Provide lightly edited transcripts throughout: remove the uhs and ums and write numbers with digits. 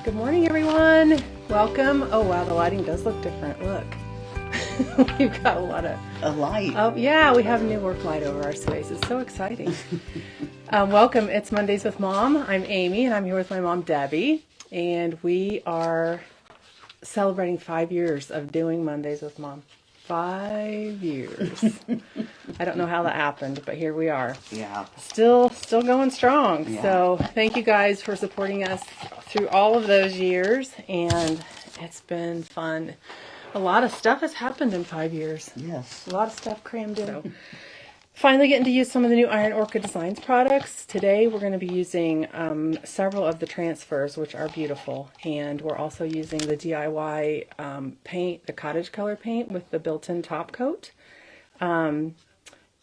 Good morning, everyone. Welcome. Oh, wow, the lighting does look different. Look. We've got a light. Oh, yeah, we have a new work light over our space. It's so exciting. Welcome. It's Mondays with Mom. I'm Amy, and I'm here with my mom, Debbie. And we are celebrating 5 years of doing Mondays with Mom. 5 years. I don't know how that happened, but here we are. Yeah. Still going strong. Yeah. So thank you guys for supporting us through all of those years, and it's been fun. A lot of stuff has happened in 5 years. Yes. A lot of stuff crammed in. So, finally getting to use some of the new Iron Orchid Designs products. Today we're going to be using several of the transfers, which are beautiful. And we're also using the DIY paint, the cottage color paint with the built-in top coat. And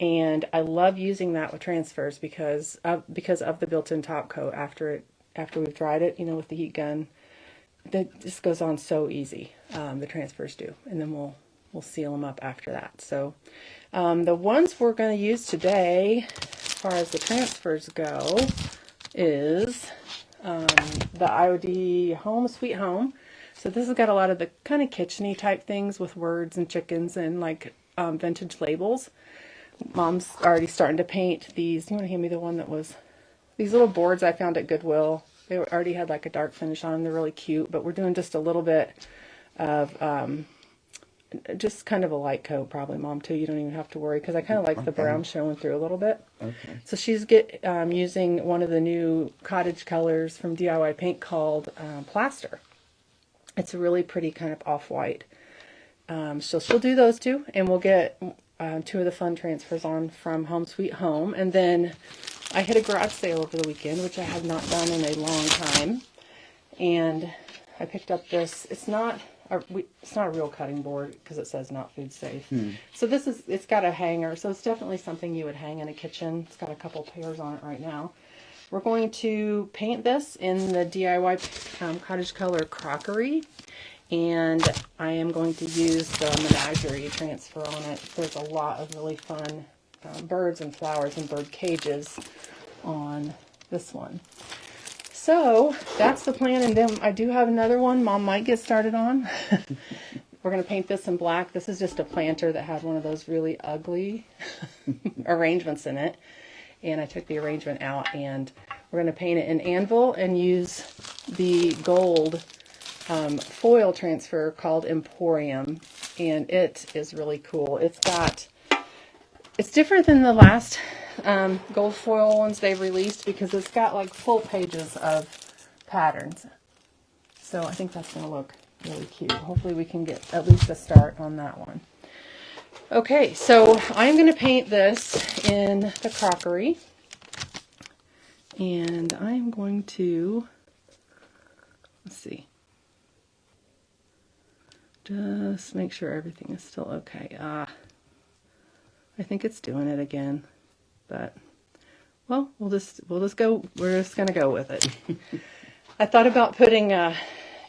I love using that with transfers because of the built-in top coat after we've dried it, with the heat gun. That just goes on so easy. The transfers do, and then we'll seal them up after that. So the ones we're going to use today, as far as the transfers go, is the IOD Home Sweet Home. So this has got a lot of the kind of kitchen-y type things with words and chickens and like vintage labels. Mom's already starting to paint these. You want to hand me the one that was these little boards I found at Goodwill. They already had like a dark finish on them. They're really cute, but we're doing just a little bit of just kind of a light coat, probably, Mom, too. You don't even have to worry because I kind of like the brown showing through a little bit. Okay. So she's using one of the new cottage colors from DIY Paint called Plaster. It's a really pretty kind of off-white. So she'll do those two, and we'll get two of the fun transfers on from Home Sweet Home. And then I hit a garage sale over the weekend, which I have not done in a long time. And I picked up this. It's not a real cutting board because it says not food safe. So it's got a hanger. So it's definitely something you would hang in a kitchen. It's got a couple pairs on it right now. We're going to paint this in the DIY cottage color crockery. And I am going to use the menagerie transfer on it. There's a lot of really fun birds and flowers and bird cages on this one. So that's the plan. And then I do have another one Mom might get started on. We're going to paint this in black. This is just a planter that had one of those really ugly arrangements in it. And I took the arrangement out, and we're going to paint it in anvil and use the gold foil transfer called Emporium, and it is really cool. It's different than the last gold foil ones they've released because it's got like full pages of patterns. So I think that's going to look really cute. Hopefully we can get at least a start on that one. Okay, so I'm going to paint this in the crockery, and I'm going to, let's see. Just make sure everything is still okay. I think it's doing it again, but well, we'll just go. We're just gonna go with it. I thought about putting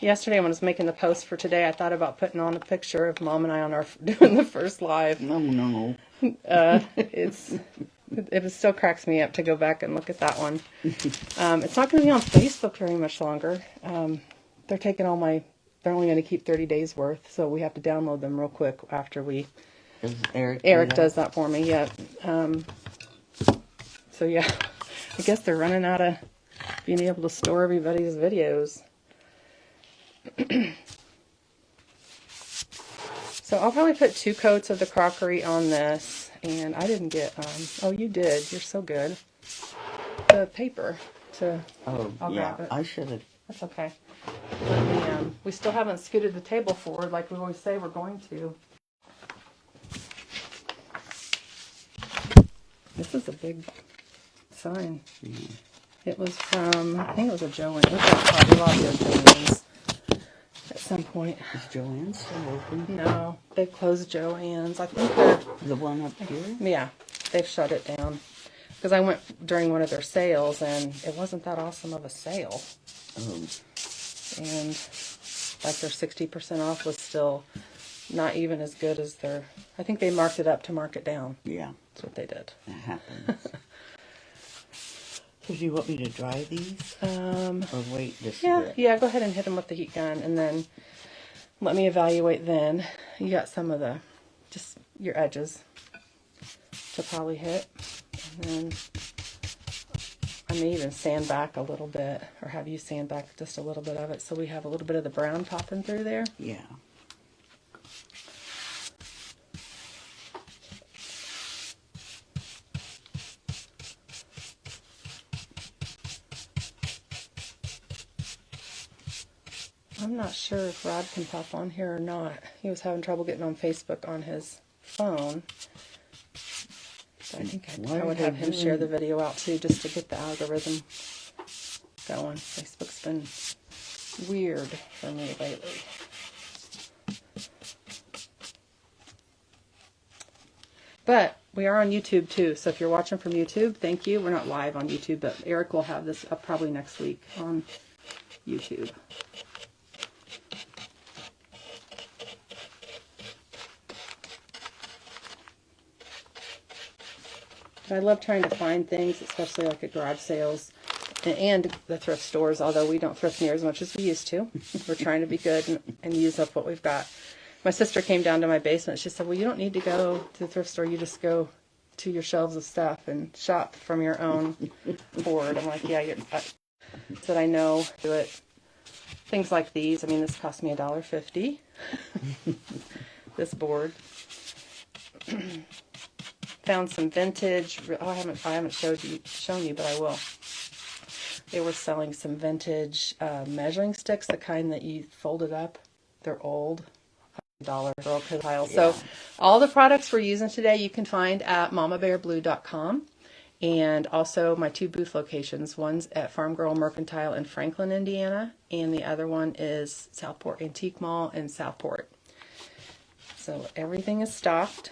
yesterday when I was making the post for today. I thought about putting on a picture of Mom and I on our doing the first live. No. It still cracks me up to go back and look at that one. It's not going to be on Facebook very much longer. They're taking all my. They're only going to keep 30 days worth, so we have to download them real quick after Eric does that for me. Yeah. So yeah, I guess they're running out of being able to store everybody's videos. So I'll probably put 2 coats of the crockery on this, and I didn't get. Oh, you did. You're so good. The paper to. Oh, I'll grab it. I should have. That's okay. We still haven't scooted the table forward like we always say we're going to. This is a big sign. It was from, I think it was a Joanne. It was like Hobby Lobby or Joann's at some point. Is Joanne's still open? No, they've closed Joann's. I think they're... The one up here? Yeah, they've shut it down. Because I went during one of their sales, and it wasn't that awesome of a sale. Oh. And like their 60% off was still not even as good as their... I think they marked it up to mark it down. Yeah. That's what they did. That happens. So do you want me to dry these? Or wait just a Yeah, bit? yeah, go ahead and hit them with the heat gun, and then let me evaluate then. You got some of the, just your edges to probably hit. And then I may even sand back a little bit, or have you sand back just a little bit of it, so we have a little bit of the brown popping through there. Yeah. I'm not sure if Rod can pop on here or not. He was having trouble getting on Facebook on his phone. So I think I would have him share the video out too, just to get the algorithm going. Facebook's been weird for me lately. But we are on YouTube too, so if you're watching from YouTube, thank you. We're not live on YouTube, but Eric will have this up probably next week on YouTube. I love trying to find things, especially like at garage sales and the thrift stores, although we don't thrift near as much as we used to. We're trying to be good and use up what we've got. My sister came down to my basement. She said, well, you don't need to go to the thrift store. You just go to your shelves of stuff and shop from your own board. I'm like, yeah, said I know. Do it. Things like these. I mean, this cost me $1.50. This board. Found some vintage. Oh, I haven't shown you, but I will. They were selling some vintage measuring sticks, the kind that you folded up. They're old. $1 for a pile. So all the products we're using today you can find at aimeemamabearblue.com, and also my 2 booth locations. One's at Farm Girl Mercantile in Franklin, Indiana, and the other one is Southport Antique Mall in Southport. So everything is stocked.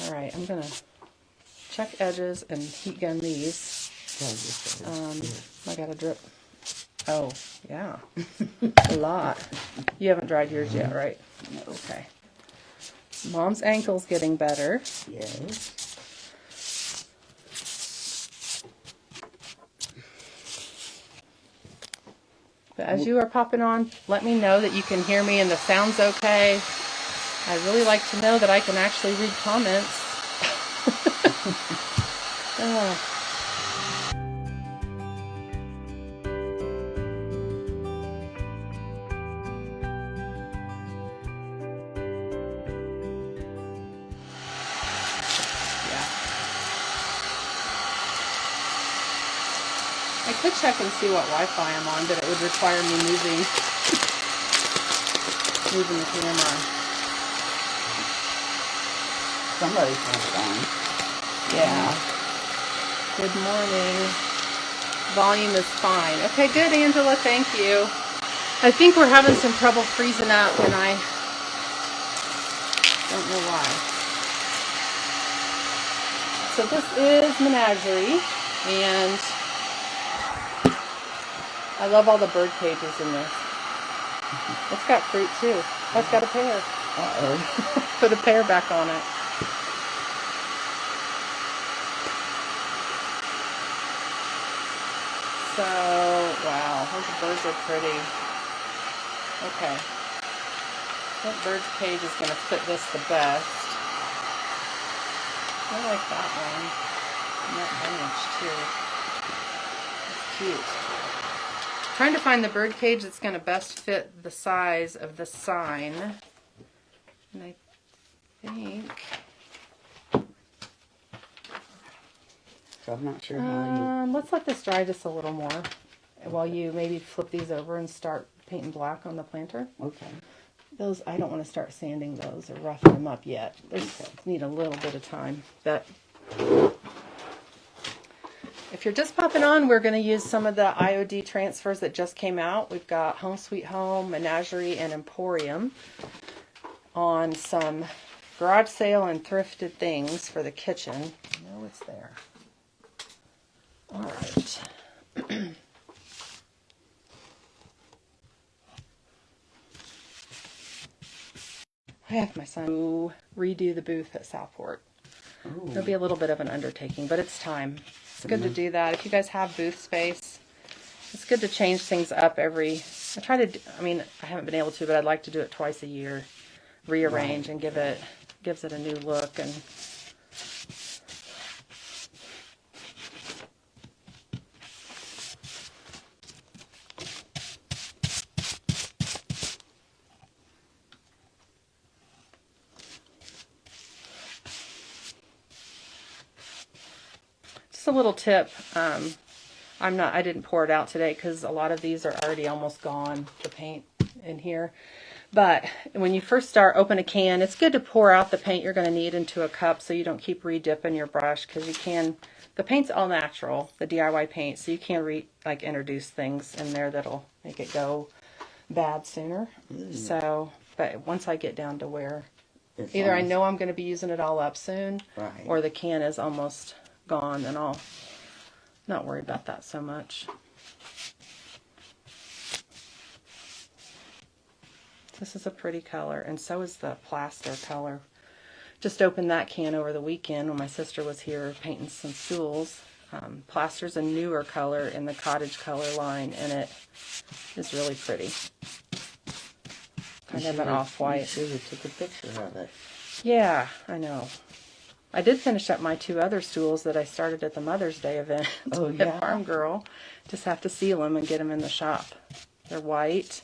All right, I'm gonna check edges and heat gun these. I got a drip. Oh, yeah. A lot. You haven't dried yours yet, right? No. Okay. Mom's ankle's getting better. Yes. But as you are popping on, let me know that you can hear me and the sound's okay. I'd really like to know that I can actually read comments. I could check and see what Wi-Fi I'm on, but it would require me moving the camera. Somebody's on. Yeah. Good morning. Volume is fine. Okay, good, Angela. Thank you. I think we're having some trouble freezing up, and I don't know why. So this is Menagerie, and I love all the bird cages in this. It's got fruit too. Oh, it's got a pear. Uh-oh. Put a pear back on it. So, wow, those birds are pretty. Okay. What bird's cage is going to fit this the best? I like that one. And that image too. It's cute. Trying to find the bird cage that's going to best fit the size of the sign. And I think... So I'm not sure how you... let's let this dry just a little more while you maybe flip these over and start painting black on the planter. Okay. Those, I don't want to start sanding those or roughing them up yet. Those need a little bit of time. But if you're just popping on, we're going to use some of the IOD transfers that just came out. We've got Home Sweet Home, Menagerie, and Emporium on some garage sale and thrifted things for the kitchen. I know it's there. All right. I have my son redo the booth at Southport. It'll be a little bit of an undertaking, but it's time. It's good to do that. If you guys have booth space, it's good to change things up every, I haven't been able to, but I'd like to do it twice a year. Rearrange and gives it a new look. And just a little tip, I didn't pour it out today because a lot of these are already almost gone, the paint in here. But when you first start, open a can, it's good to pour out the paint you're going to need into a cup so you don't keep re-dipping your brush, because the paint's all natural, the DIY paint, so you can introduce things in there that'll make it go bad sooner. So, but once I get down to where either I know I'm going to be using it all up soon, or the can is almost gone, and I'll not worry about that so much. This is a pretty color, and so is the plaster color. Just opened that can over the weekend when my sister was here painting some stools. Plaster's a newer color in the cottage color line, and it is really pretty. Kind of an off-white. You should have took a picture of it. Yeah, I know. I did finish up my 2 other stools that I started at the Mother's Day event at Farm Girl. Just have to seal them and get them in the shop. They're white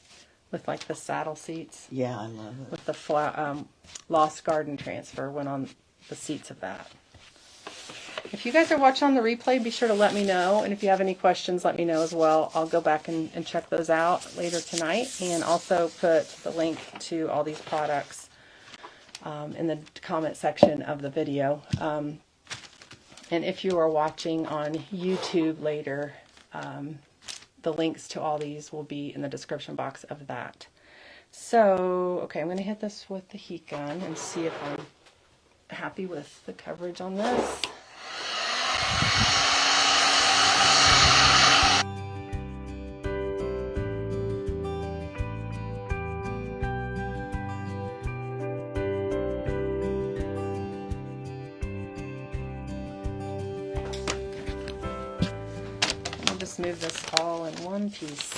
with like the saddle seats. Yeah, I love it. With the Lost Garden transfer went on the seats of that. If you guys are watching on the replay, be sure to let me know. And if you have any questions, let me know as well. I'll go back and check those out later tonight. And also put the link to all these products in the comment section of the video. And if you are watching on YouTube later, the links to all these will be in the description box of that. So, okay, I'm going to hit this with the heat gun and see if I'm happy with the coverage on this. Move this all in one piece.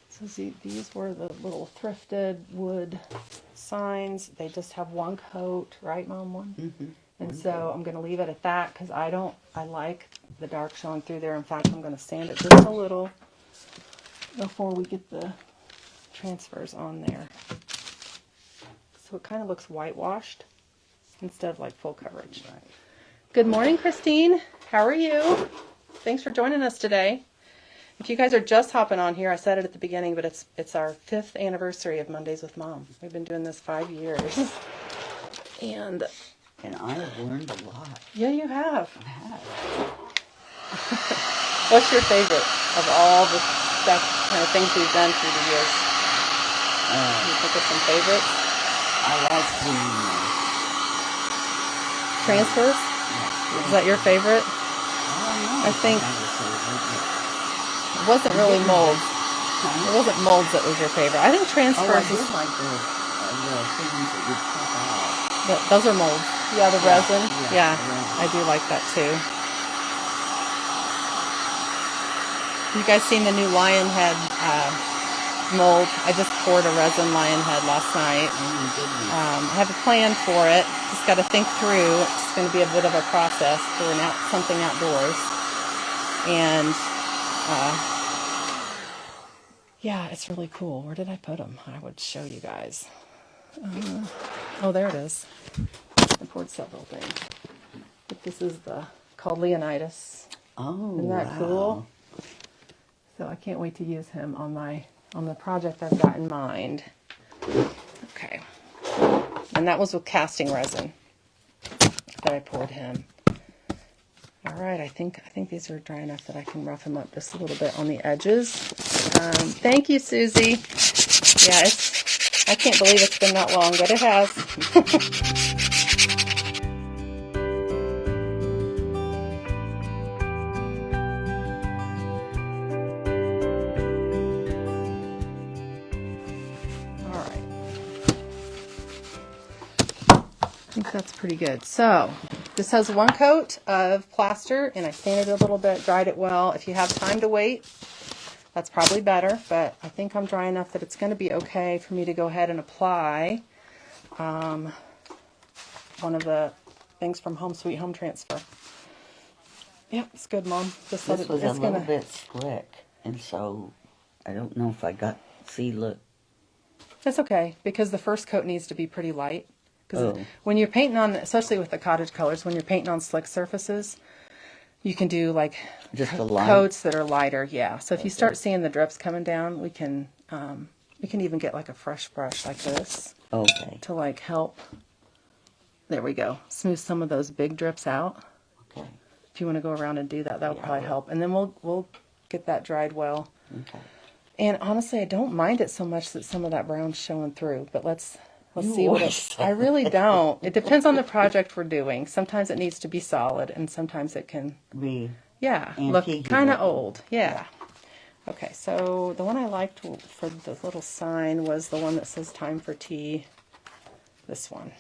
So these were the little thrifted wood signs. They just have one coat, right, Mom? One? Mm-hmm. And so I'm going to leave it at that because I like the dark showing through there. In fact, I'm going to sand it just a little before we get the transfers on there. So it kind of looks whitewashed instead of like full coverage. Right. Good morning, Christine. How are you? Thanks for joining us today. If you guys are just hopping on here, I said it at the beginning, but it's our 5th anniversary of Mondays with Mom. We've been doing this 5 years. And I have learned a lot. Yeah, you have. I have. What's your favorite of all the stuff, kind of things we've done through the years? Can you think of some favorites? I like the transfers? Yeah. Is that your favorite? I think it wasn't really molds. It wasn't molds that was your favorite. I think transfers I did like the things that you pop out. Those are molds. Yeah, the resin. Yeah, the resin. I do like that too. You guys seen the new lion head mold? I just poured a resin lion head last night. I have a plan for it. Just got to think through. It's going to be a bit of a process for something outdoors. And yeah, it's really cool. Where did I put them? I would show you guys. Oh, there it is. I poured several things. But this is called Leonidas. Oh, isn't that cool? So I can't wait to use him on the project I've got in mind. Okay. And that was with casting resin that I poured him. All right, I think these are dry enough that I can rough them up just a little bit on the edges. Thank you, Susie. Yeah, I can't believe it's been that long, but it has. All right. That's pretty good. So this has one coat of plaster, and I sanded it a little bit, dried it well. If you have time to wait, that's probably better, but I think I'm dry enough that it's going to be okay for me to go ahead and apply one of the things from Home Sweet Home Transfer. Yep, it's good, Mom. This was a little bit slick, and so I don't know if I got, see, look. That's okay, because the first coat needs to be pretty light. Because Oh. when you're painting on, especially with the cottage colors, when you're painting on slick surfaces, you can do like Just a light? coats that are lighter, yeah. So if you start seeing the drips coming down, we can even get like a fresh brush like this Okay. to like help. There we go. Smooth some of those big drips out. Okay. If you want to go around and do that, that would Yeah, probably help. And then we'll get that dried well. Okay. And honestly, I don't mind it so much that some of that brown's showing through. But let's You see what always I really don't. It depends on the project we're doing. Sometimes it needs to be solid, and sometimes it can, Be yeah, look antique kind of looking. old. Yeah. Okay, so the one I liked for the little sign was the one that says "Time for Tea." This one.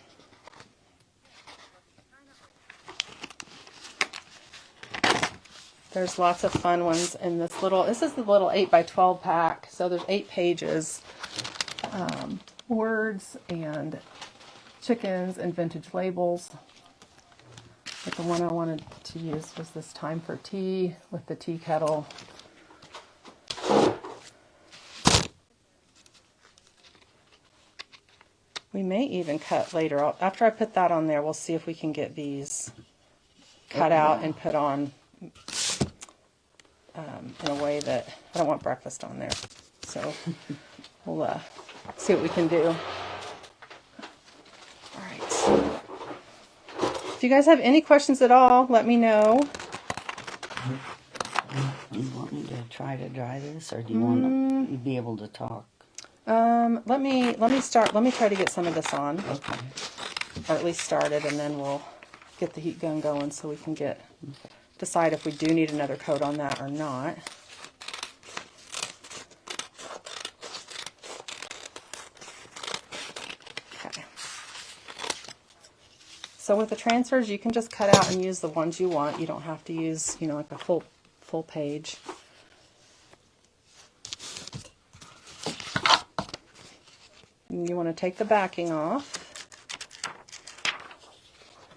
There's lots of fun ones in this little, this is the little 8x12 pack, so there's 8 pages. Words and chickens and vintage labels. But the one I wanted to use was this "Time for Tea" with the tea kettle. We may even cut later. After I put that on there, we'll see if we can get these cut out and put on in a way that I don't want breakfast on there. So we'll see what we can do. All right. If you guys have any questions at all, let me know. You want me to try to dry this, or do you want to be able to talk? Let me try to get some of this on, Okay. or at least started, and then we'll get the heat gun going so we can decide if we do need another coat on that or not. Okay. So with the transfers, you can just cut out and use the ones you want. You don't have to use, like a full page. You want to take the backing off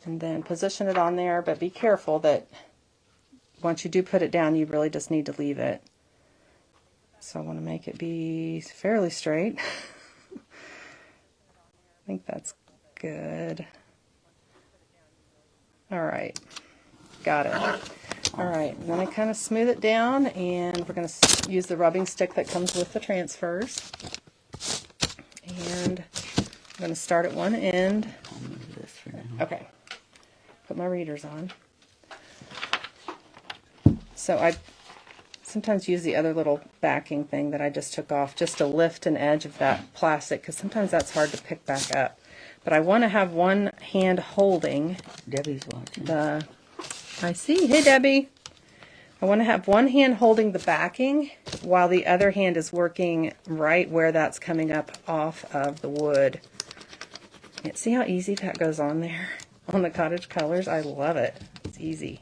and then position it on there, but be careful that once you do put it down, you really just need to leave it. So I want to make it be fairly straight. I think that's good. All right, got it. All right, and then I kind of smooth it down, and we're going to use the rubbing stick that comes with the transfers. And I'm going to start at one end. I'll move this for now. Okay. Put my readers on. So I sometimes use the other little backing thing that I just took off just to lift an edge of that plastic, because sometimes that's hard to pick back up. But I want to have one hand holding Debbie's watching. I see. Hey, Debbie. I want to have one hand holding the backing while the other hand is working right where that's coming up off of the wood. And see how easy that goes on there on the cottage colors? I love it. It's easy.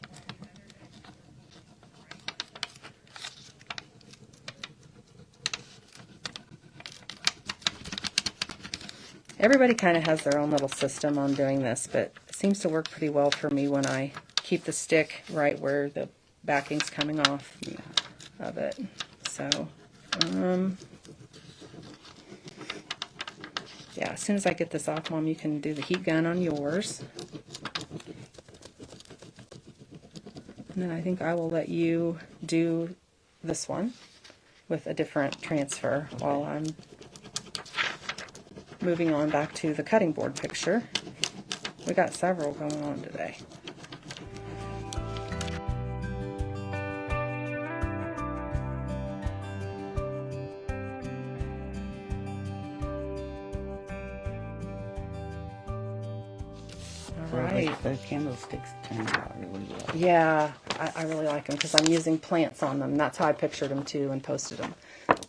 Everybody kind of has their own little system on doing this, but it seems to work pretty well for me when I keep the stick right where the backing's coming off of it. So, yeah, as soon as I get this off, Mom, you can do the heat gun on yours. And then I think I will let you do this one with a different transfer while I'm moving on back to the cutting board picture. We got several going on today. Right. The candlesticks turned out really well. Yeah, I really like them because I'm using plants on them. That's how I pictured them too and posted them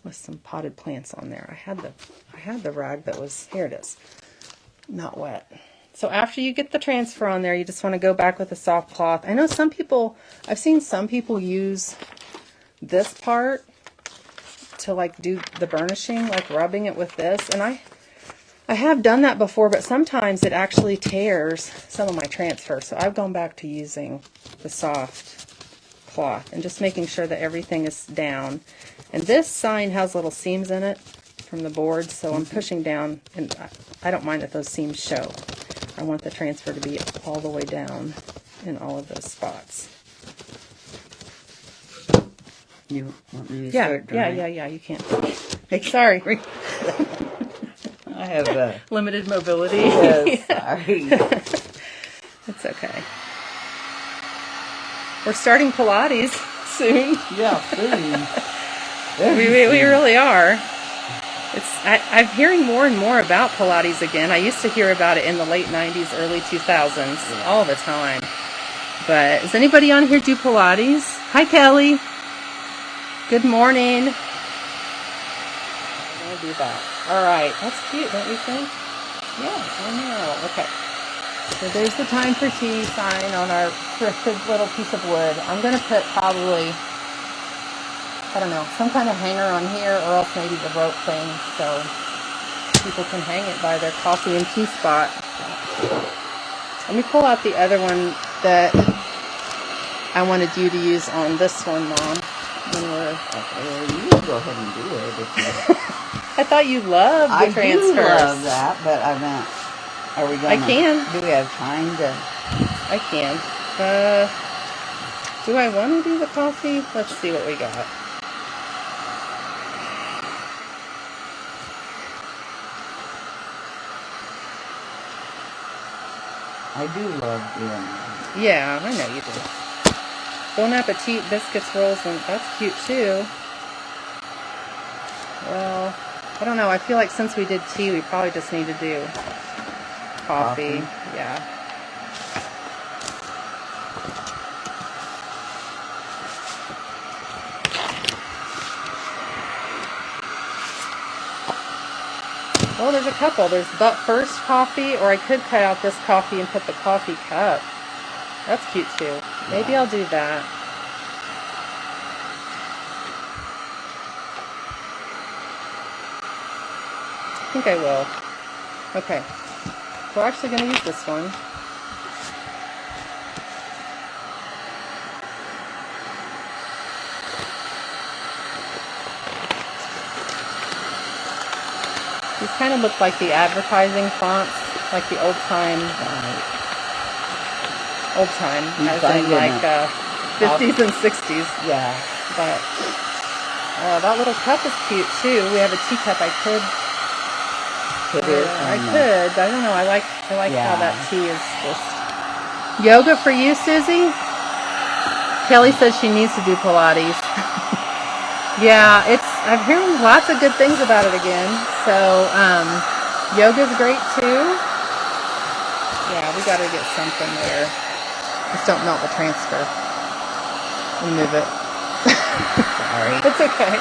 with some potted plants on there. I had the rag that was, here it is, not wet. So after you get the transfer on there, you just want to go back with a soft cloth. I know some people, I've seen some people use this part to like do the burnishing, like rubbing it with this. And I have done that before, but sometimes it actually tears some of my transfer. So I've gone back to using the soft cloth and just making sure that everything is down. And this sign has little seams in it from the board, so I'm pushing down, and I don't mind if those seams show. I want the transfer to be all the way down in all of those spots. You want me to start drawing? Yeah, you can. Sorry. I have Limited mobility. yes, sorry. It's okay. We're starting Pilates soon. Yeah, soon. We really are. I'm hearing more and more about Pilates again. I used to hear about it in the late 90s, early 2000s, all the time. But does anybody on here do Pilates? Hi, Kelly. Good morning. I'm going to do that. All right. That's cute, don't you think? Yeah, I know. Okay. So there's the time for tea sign on our thrifted little piece of wood. I'm going to put probably, I don't know, some kind of hanger on here, or else maybe the rope thing, so people can hang it by their coffee and tea spot. Let me pull out the other one that I wanted you to use on this one, Mom. When we're... Okay, you can go ahead and do it. If you... I thought you loved the transfers. I do love that, but I meant, are we going to... I can. Do we have time to... I can. Do I want to do the coffee? Let's see what we got. I do love doing that. Yeah, I know you do. Bon appetit biscuits, rolls, and that's cute too. Well, I don't know. I feel like since we did tea, we probably just need to do coffee. Yeah. Well, there's a couple. There's but first coffee, or I could cut out this coffee and put the coffee cup. That's cute too. Maybe I'll do that. I think I will. Okay. We're actually going to use this one. These kind of look like the advertising fonts, like the old time, as in like 50s and 60s. Yeah. But that little cup is cute too. We have a teacup. I could. I don't know. I like how that tea is just. Yoga for you, Susie? Kelly says she needs to do Pilates. Yeah, I'm hearing lots of good things about it again. So, yoga's great too. Yeah, we got to get something there. Just don't melt the transfer. And move it. Sorry. It's okay.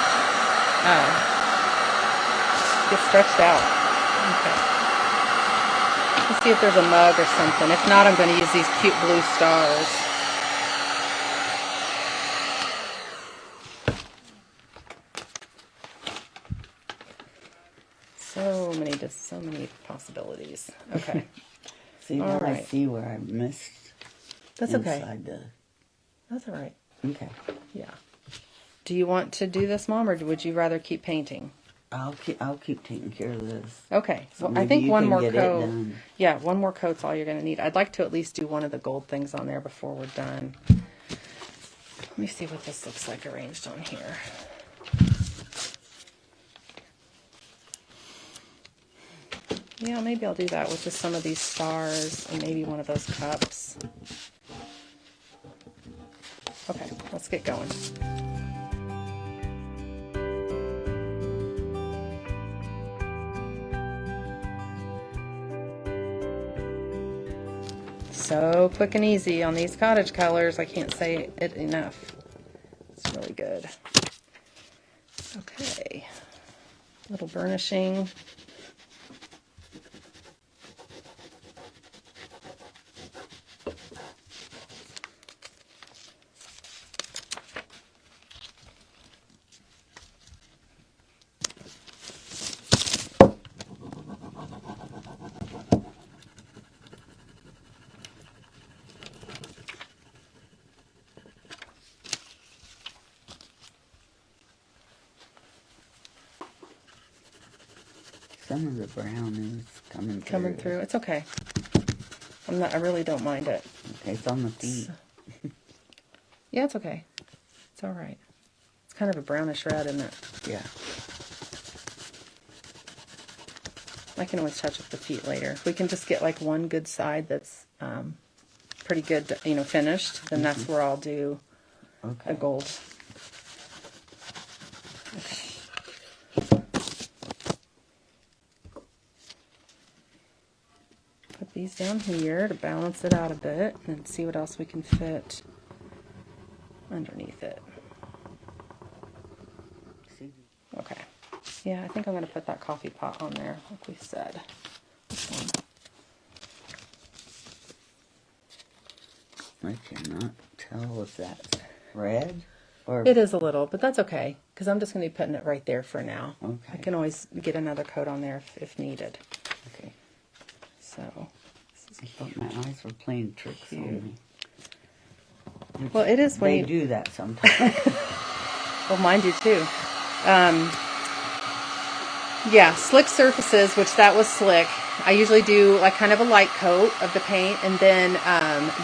Get stretched out. Okay. Let's see if there's a mug or something. If not, I'm going to use these cute blue stars. So many possibilities. Okay. See, now I see where I missed. That's okay. That's all right. Okay. Yeah. Do you want to do this, Mom, or would you rather keep painting? I'll keep taking care of this. Okay. So well, I think one more coat. Done. Yeah, one more coat's all you're going to need. I'd like to at least do one of the gold things on there before we're done. Let me see what this looks like arranged on here. Yeah, maybe I'll do that with just some of these stars and maybe one of those cups. Okay, let's get going. So quick and easy on these cottage colors. I can't say it enough. It's really good. Okay, little burnishing. some of the brown is coming through. Coming through. It's okay. I really don't mind it. Okay, it's on the feet. Yeah, it's okay. It's all right. It's kind of a brownish red, isn't it? Yeah. I can always touch up the feet later. If we can just get like one good side that's pretty good, you know, finished, then that's where I'll do a gold. Okay. Put these down here to balance it out a bit and see what else we can fit underneath it. Okay. Yeah, I think I'm going to put that coffee pot on there, like we said. This one. I cannot tell if that's red or... It is a little, but that's okay, because I'm just going to be putting it right there for now. Okay. I can always get another coat on there if needed. Okay. So, I thought my eyes were playing tricks on me. Well, it is when they you do that sometimes. Well, mine do too. Yeah, slick surfaces, which that was slick. I usually do like kind of a light coat of the paint and then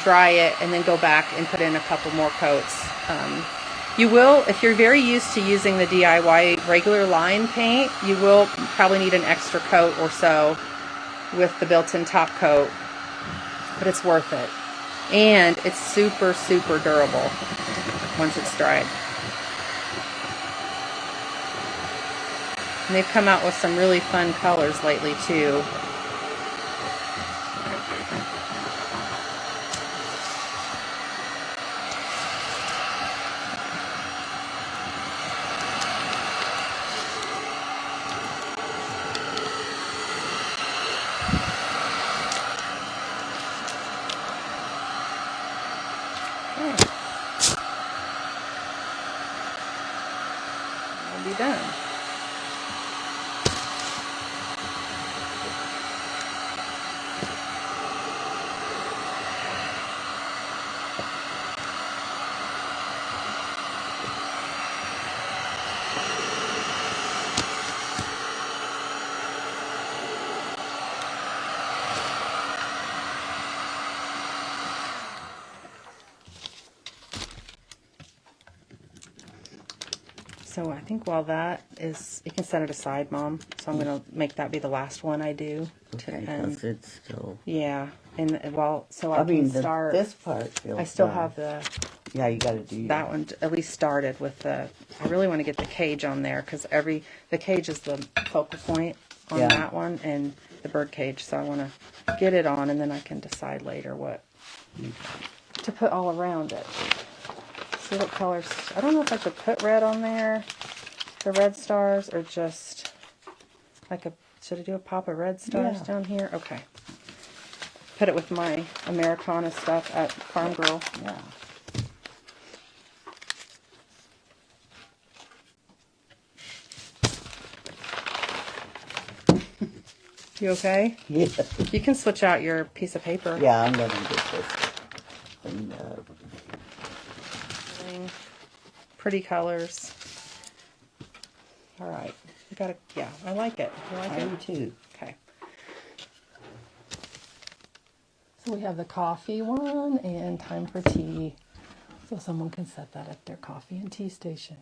dry it and then go back and put in a couple more coats. You will, if you're very used to using the DIY regular line paint, you will probably need an extra coat or so with the built-in top coat, but it's worth it. And it's super, super durable once it's dried. And they've come out with some really fun colors lately too. I'll be done. So I think while that is, you can set it aside, Mom. So I'm going to make that be the last one I do. Okay, because it's still... Yeah, and well, so I mean, can start. this part feels I still dry. have the Yeah, you got to do that one at least started with the. I really want to get the cage on there because the cage is the focal point on that one and the bird cage. So I want to get it on, and then I can decide later what to put all around it. See what colors. I don't know if I should put red on there, the red stars, or just like a. Should I do a pop of red stars down here? Okay. Put it with my Americana stuff at Farm Girl. Yeah. You okay? Yeah. You can switch out your piece of paper. Yeah, I'm going to get this cleaned up. Pretty colors. All right. You gotta, yeah, I like it. You like I it? do too. Okay. So we have the coffee one and time for tea. So someone can set that at their coffee and tea station.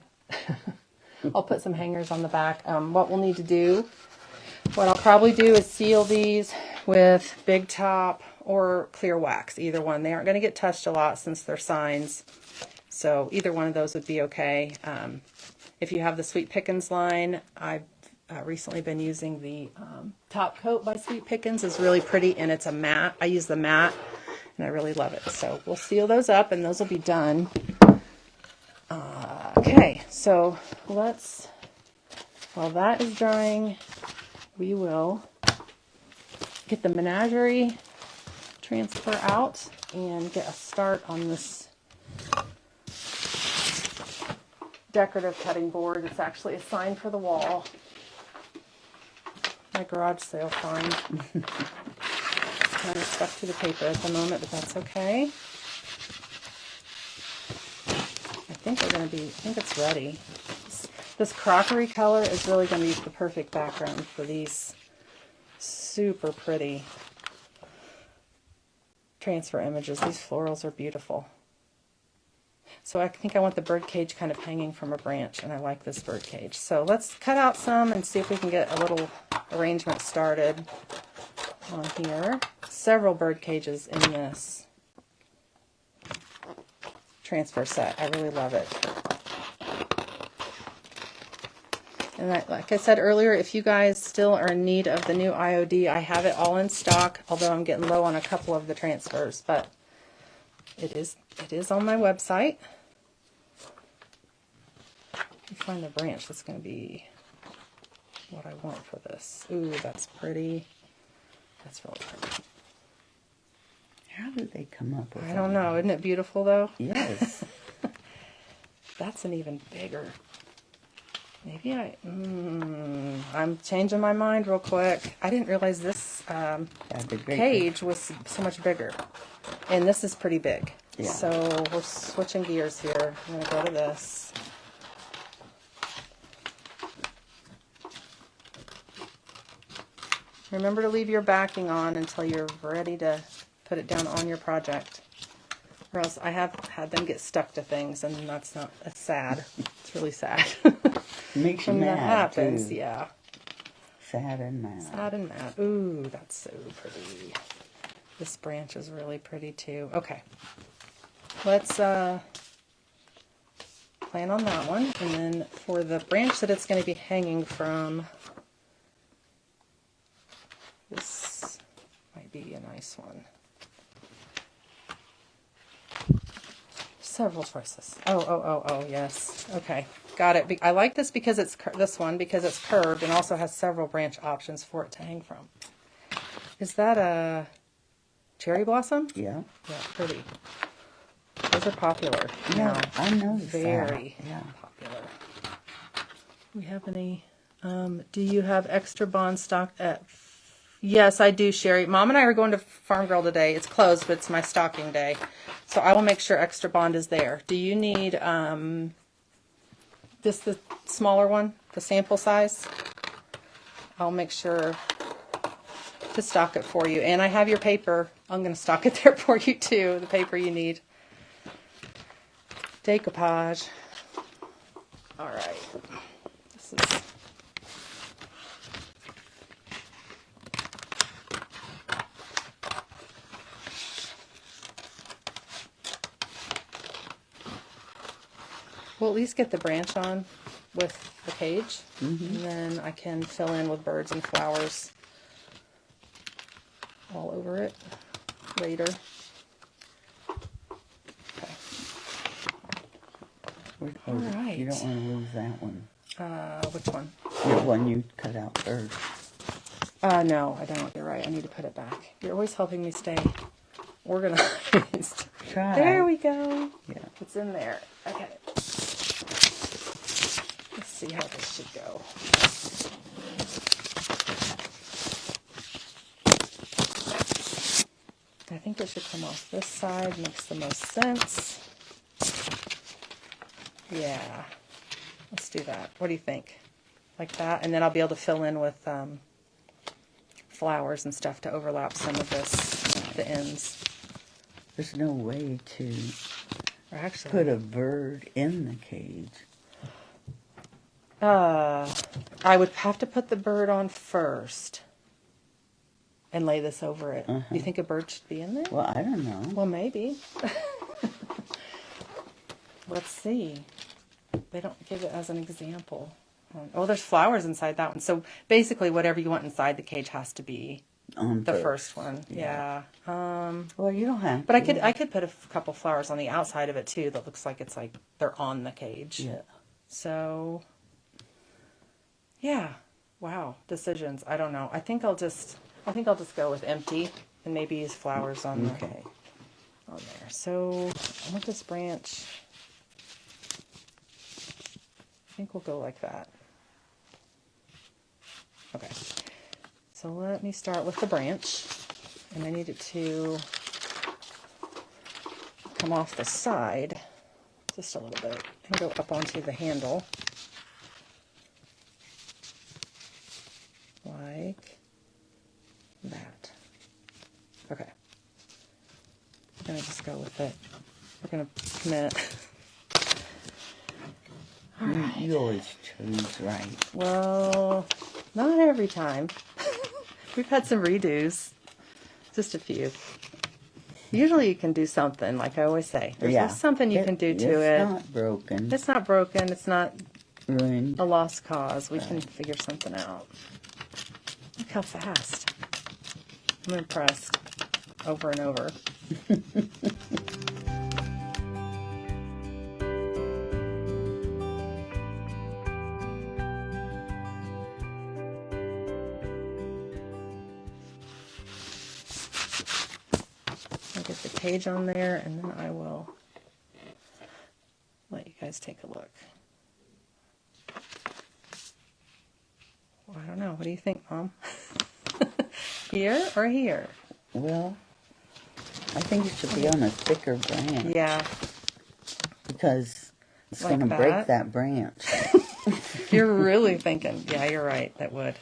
I'll put some hangers on the back. What we'll need to do, what I'll probably do is seal these with Big Top or clear wax, either one. They aren't going to get touched a lot since they're signs. So either one of those would be okay. If you have the Sweet Pickins line, I've recently been using the Top Coat by Sweet Pickins. It's really pretty and it's a matte. I use the matte and I really love it. So we'll seal those up and those will be done. Okay, so let's, while that is drying, we will get the menagerie transfer out and get a start on this decorative cutting board. It's actually a sign for the wall. My garage sale sign. It's kind of stuck to the paper at the moment, but that's okay. I think it's ready. This crockery color is really going to be the perfect background for these super pretty transfer images. These florals are beautiful. So I think I want the bird cage kind of hanging from a branch, and I like this bird cage. So let's cut out some and see if we can get a little arrangement started on here. Several bird cages in this transfer set. I really love it. And like I said earlier, if you guys still are in need of the new IOD, I have it all in stock, although I'm getting low on a couple of the transfers, but it is on my website. Let me find the branch that's going to be what I want for this. Ooh, that's pretty. That's really pretty. How did they come up with that? I don't know. Isn't it beautiful, though? Yes. That's an even bigger. Maybe I'm changing my mind real quick. I didn't realize this cage was so much bigger. And this is pretty big. Yeah. So we're switching gears here. I'm going to go to this. Remember to leave your backing on until you're ready to put it down on your project. Or else I have had them get stuck to things, and that's not sad. It's really sad. Makes you when mad, that happens, too. yeah. Sad and mad. Sad and mad. Ooh, that's so pretty. This branch is really pretty, too. Okay. Let's plan on that one. And then for the branch that it's going to be hanging from, this might be a nice one. Several choices. Oh, yes. Okay, got it. I like this because it's this one because it's curved and also has several branch options for it to hang from. Is that a cherry blossom? Yeah. Yeah, pretty. Those are popular. Yeah, now. I noticed Very that. Yeah. popular. Do we have any? Do you have extra bond stock at? Yes, I do, Sherry. Mom and I are going to Farm Girl today. It's closed, but it's my stocking day. So I will make sure extra bond is there. Do you need just the smaller one, the sample size? I'll make sure to stock it for you. And I have your paper. I'm going to stock it there for you too, the paper you need. Decoupage. All right. This is... We'll at least get the branch on with the cage, and then I can fill in with birds and flowers all over it later. Okay. Oh, right. You don't want to lose that one. Which one? The one you cut out first. No, I don't. You're right. I need to put it back. You're always helping me stay organized. Try. There we go. Yeah. It's in there. Okay. Let's see how this should go. I think it should come off this side. Makes the most sense. Yeah. Let's do that. What do you think? Like that? And then I'll be able to fill in with flowers and stuff to overlap some of this, the ends. There's no way to Actually, put a bird in the cage. I would have to put the bird on first and lay this over it. Do you think a bird should be in there? Well, I don't know. Well, maybe. Let's see. They don't give it as an example. Oh, there's flowers inside that one. So basically, whatever you want inside the cage has to be On the first one. Yeah. Well, you don't have. But I could put a couple flowers on the outside of it too. That looks like it's like they're on the cage. Yeah. So. Yeah. Wow. Decisions. I don't know. I think I'll just go with empty and maybe use flowers on Okay. on there. So I want this branch. I think we'll go like that. Okay. So let me start with the branch, and I need it to come off the side just a little bit and go up onto the handle. Like but we're going to commit. You always choose right. Well, not every time. We've had some redos. Just a few. Usually you can do something, like I always say. There's something you can do to it. It's not broken. It's not broken. It's not Ruined. a lost cause. We can figure something out. Look how fast. I'm impressed. Over and over. I'll get the page on there, and then I will let you guys take a look. Well, I don't know. What do you think, Mom? Here or here? Well, I think it should be on a thicker branch. Yeah. Because it's Like going to break that branch. You're really thinking. Yeah, you're right. That would.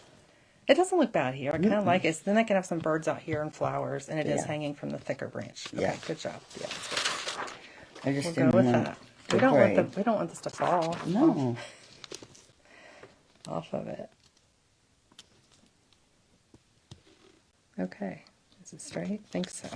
It doesn't look bad here. I kind of like it. Then I can have some birds out here and flowers, and it is hanging from the thicker branch. Okay, Yeah. good job. Yeah, that's good. I just We'll didn't go with want that. to We don't break. want we don't want this to fall. No. Off of it. Okay. Is it straight? I think so.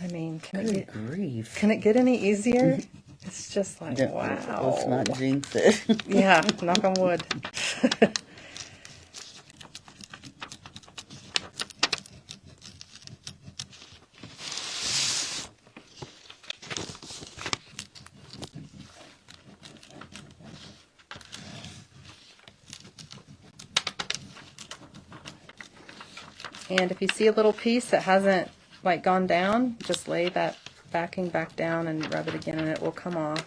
I mean, Good grief. can it get any easier? It's just like, wow. Let's not jinx it. Yeah, knock on wood. And if you see a little piece that hasn't like gone down, just lay that backing back down and rub it again and it will come off.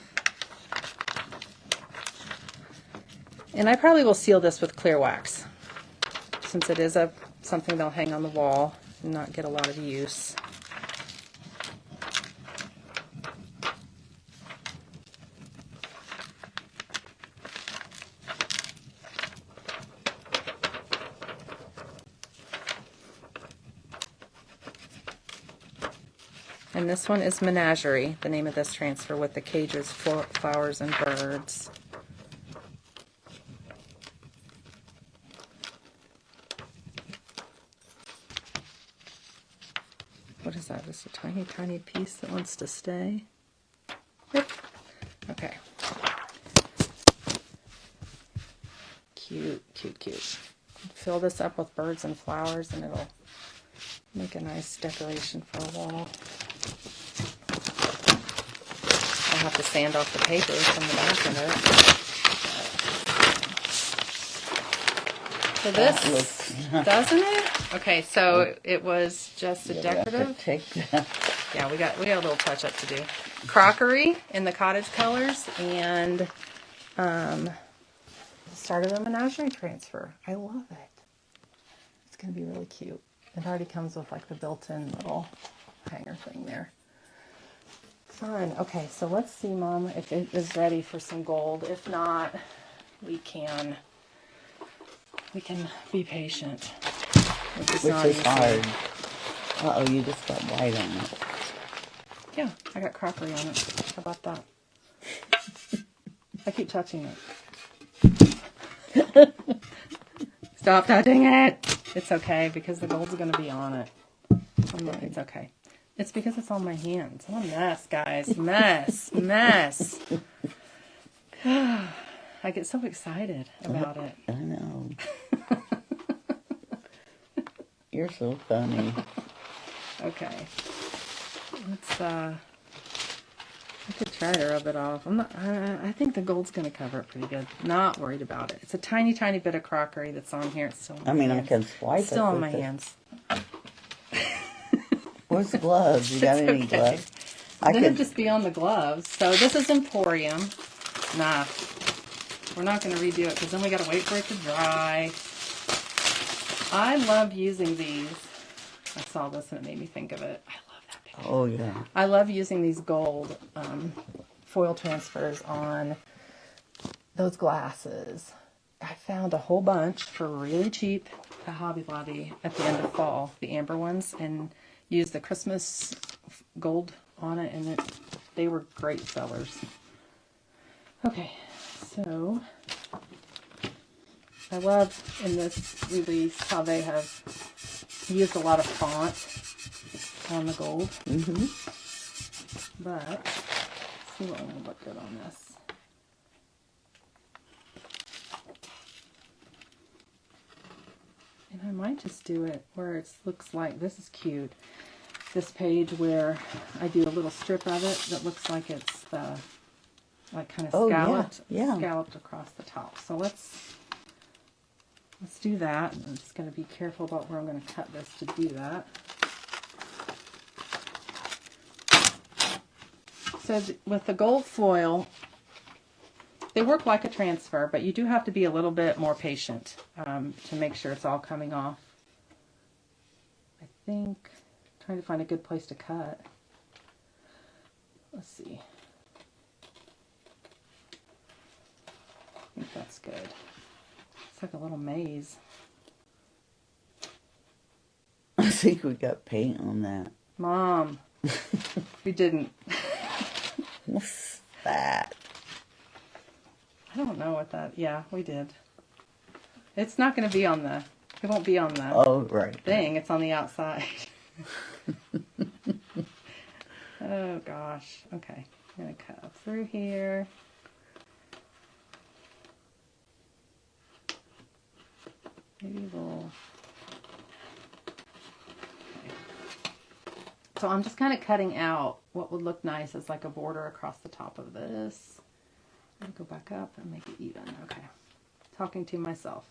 And I probably will seal this with clear wax, since it is something they'll hang on the wall and not get a lot of use. And this one is Menagerie, the name of this transfer, with the cages for flowers and birds. What is that? Just a tiny, tiny piece that wants to stay? Yep. Okay. Cute, cute, cute. Fill this up with birds and flowers and it'll make a nice decoration for a wall. I'll have to sand off the paper from the back of it. So this, doesn't it? Okay, so it was just a decorative. Yeah, we got a little touch up to do. Crockery in the cottage colors and started a menagerie transfer. I love it. It's gonna be really cute. It already comes with like the built-in little hanger thing there. Fun. Okay, so let's see, Mom, if it is ready for some gold. If not, we can be patient. Which is hard. Uh-oh, you just got white on it. Yeah, I got crockery on it. How about that? I keep touching it. Stop touching it! It's okay, because the gold's going to be on it. It's okay. It's because it's on my hands. I'm a mess, guys. Mess. Mess. I get so excited about it. I know. You're so funny. Okay. Let's, I could try to rub it off. I think the gold's going to cover it pretty good. Not worried about it. It's a tiny, tiny bit of crockery that's on here. It's still on my hands. I can swipe it. It's still on my hands. Where's the gloves? You got any gloves? Then it'd just be on the gloves. So this is Emporium. Nah. We're not going to redo it because then we got to wait for it to dry. I love using these. I saw this and it made me think of it. I love that picture. Oh, yeah. I love using these gold foil transfers on those glasses. I found a whole bunch for really cheap at Hobby Lobby at the end of fall, the amber ones, and used the Christmas gold on it, and they were great sellers. Okay, so I love in this release how they have used a lot of font on the gold. But let's see what will look good on this. And I might just do it where it looks like, this is cute, this page where I do a little strip of it that looks like it's the, like kind of scalloped, scalloped across the top. So let's do that. I'm just going to be careful about where I'm going to cut this to do that. So with the gold foil, they work like a transfer, but you do have to be a little bit more patient to make sure it's all coming off. I think, trying to find a good place to cut. Let's see. I think that's good. It's like a little maze. I think we got paint on that. Mom, we didn't. What's that? I don't know what that, yeah, we did. It's not going to be on the, it won't be on the thing, it's on the outside. Oh gosh, okay, I'm going to cut up through here. Maybe a little, okay. So I'm just kind of cutting out what would look nice as like a border across the top of this. I'm gonna go back up and make it even. Okay. Talking to myself.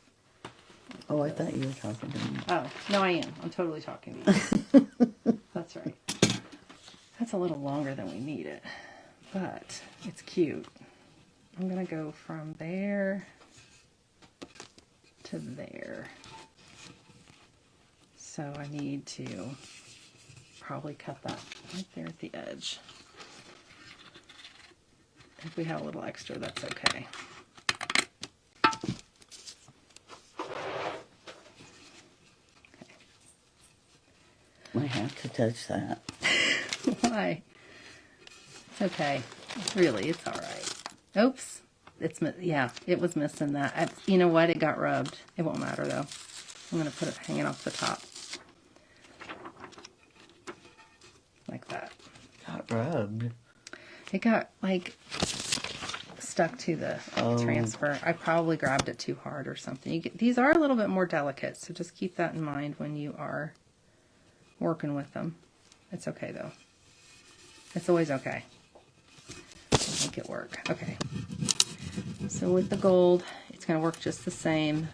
Oh, I thought you were talking to me. Oh, no, I am. I'm totally talking to you. That's right. That's a little longer than we need it, but it's cute. I'm gonna go from there to there. So I need to probably cut that right there at the edge. If we have a little extra, that's okay. I have to touch that. Why? It's okay. Really, it's all right. Oops. Yeah, it was missing that. You know what? It got rubbed. It won't matter, though. I'm going to put it hanging off the top. Like that. Got rubbed. It got, like, stuck to the transfer. I probably grabbed it too hard or something. These are a little bit more delicate, so just keep that in mind when you are working with them. It's okay, though. It's always okay. Make it work. Okay. So with the gold, it's going to work just the same.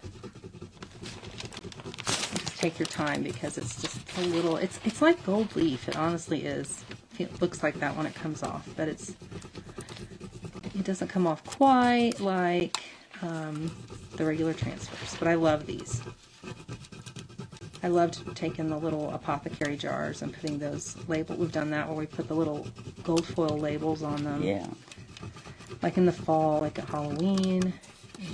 Just take your time because it's just a little, it's like gold leaf. It honestly is. It looks like that when it comes off, but it doesn't come off quite like the regular transfers. But I love these. I loved taking the little apothecary jars and putting those labels. We've done that where we put the little gold foil labels on them. Yeah. Like in the fall, like at Halloween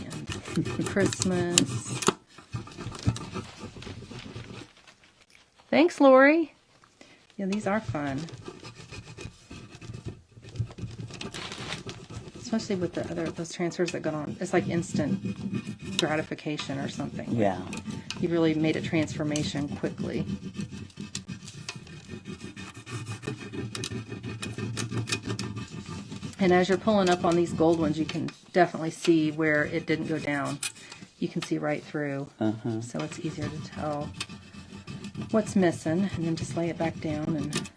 and Christmas. Thanks, Lori. Yeah, these are fun. Especially with those transfers that go on. It's like instant gratification or something. Yeah. You really made a transformation quickly. And as you're pulling up on these gold ones, you can definitely see where it didn't go down. You can see right through. So it's easier to tell what's missing. And then just lay it back down and...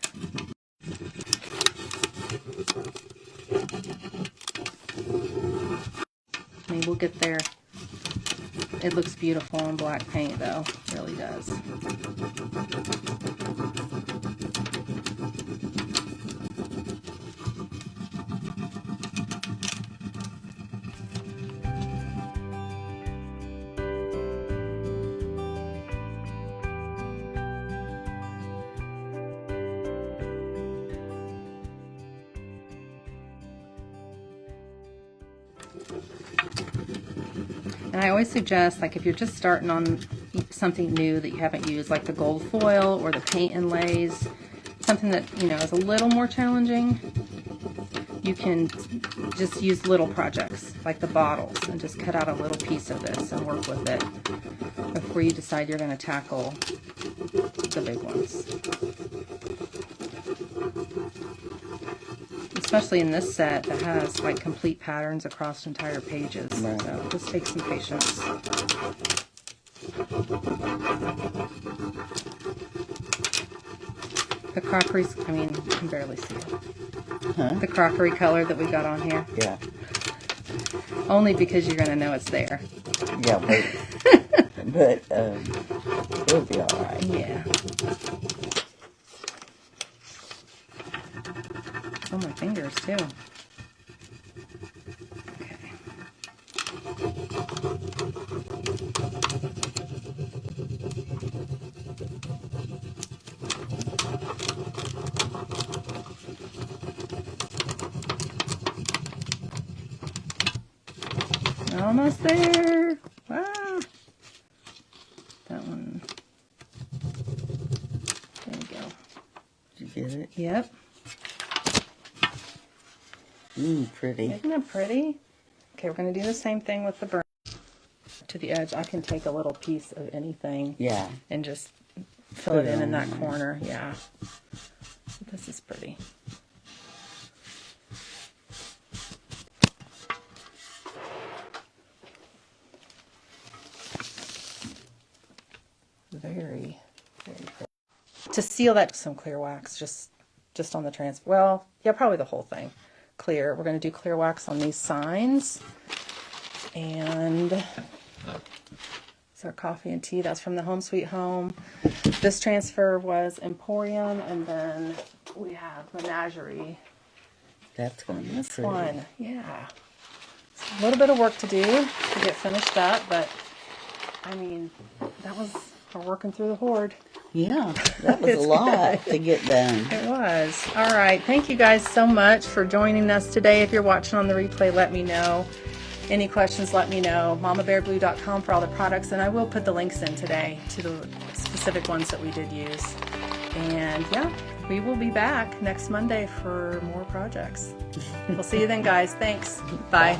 I mean, we'll get there. It looks beautiful on black paint, though. It really does. And I always suggest, like if you're just starting on something new that you haven't used, like the gold foil or the paint inlays, something that, you know, is a little more challenging, you can just use little projects like the bottles and just cut out a little piece of this and work with it before you decide you're going to tackle the big ones. Especially in this set that has like complete patterns across entire pages. Right. So just take some patience. The crockery's, I mean, you can barely see it. Huh? The crockery color that we got on here. Yeah. Only because you're going to know it's there. Yeah, but it'll be alright. Yeah. Oh, my fingers too. Okay. Almost there. Wow. That one. There you go. Did you get it? Yep. Pretty. Isn't it pretty? Okay, we're going to do the same thing with the burn to the edge. I can take a little piece of anything, Yeah. and just fill it in that corner. Yeah. This is pretty. Very, very pretty. To seal that, some clear wax, just on the well, yeah, probably the whole thing. Clear. We're going to do clear wax on these signs. And it's our coffee and tea. That's from the Home Sweet Home. This transfer was Emporium, and then we have Menagerie. That's going to be This pretty. one, yeah. It's a little bit of work to do to get finished up, but I mean, that was, we're working through the horde. Yeah, that was a It's lot to get done. It was. All right. Thank you guys so much for joining us today. If you're watching on the replay, let me know. Any questions, let me know. mamabearblue.com for all the products. And I will put the links in today to the specific ones that we did use. And yeah, we will be back next Monday for more projects. We'll see you then, guys. Thanks. Bye.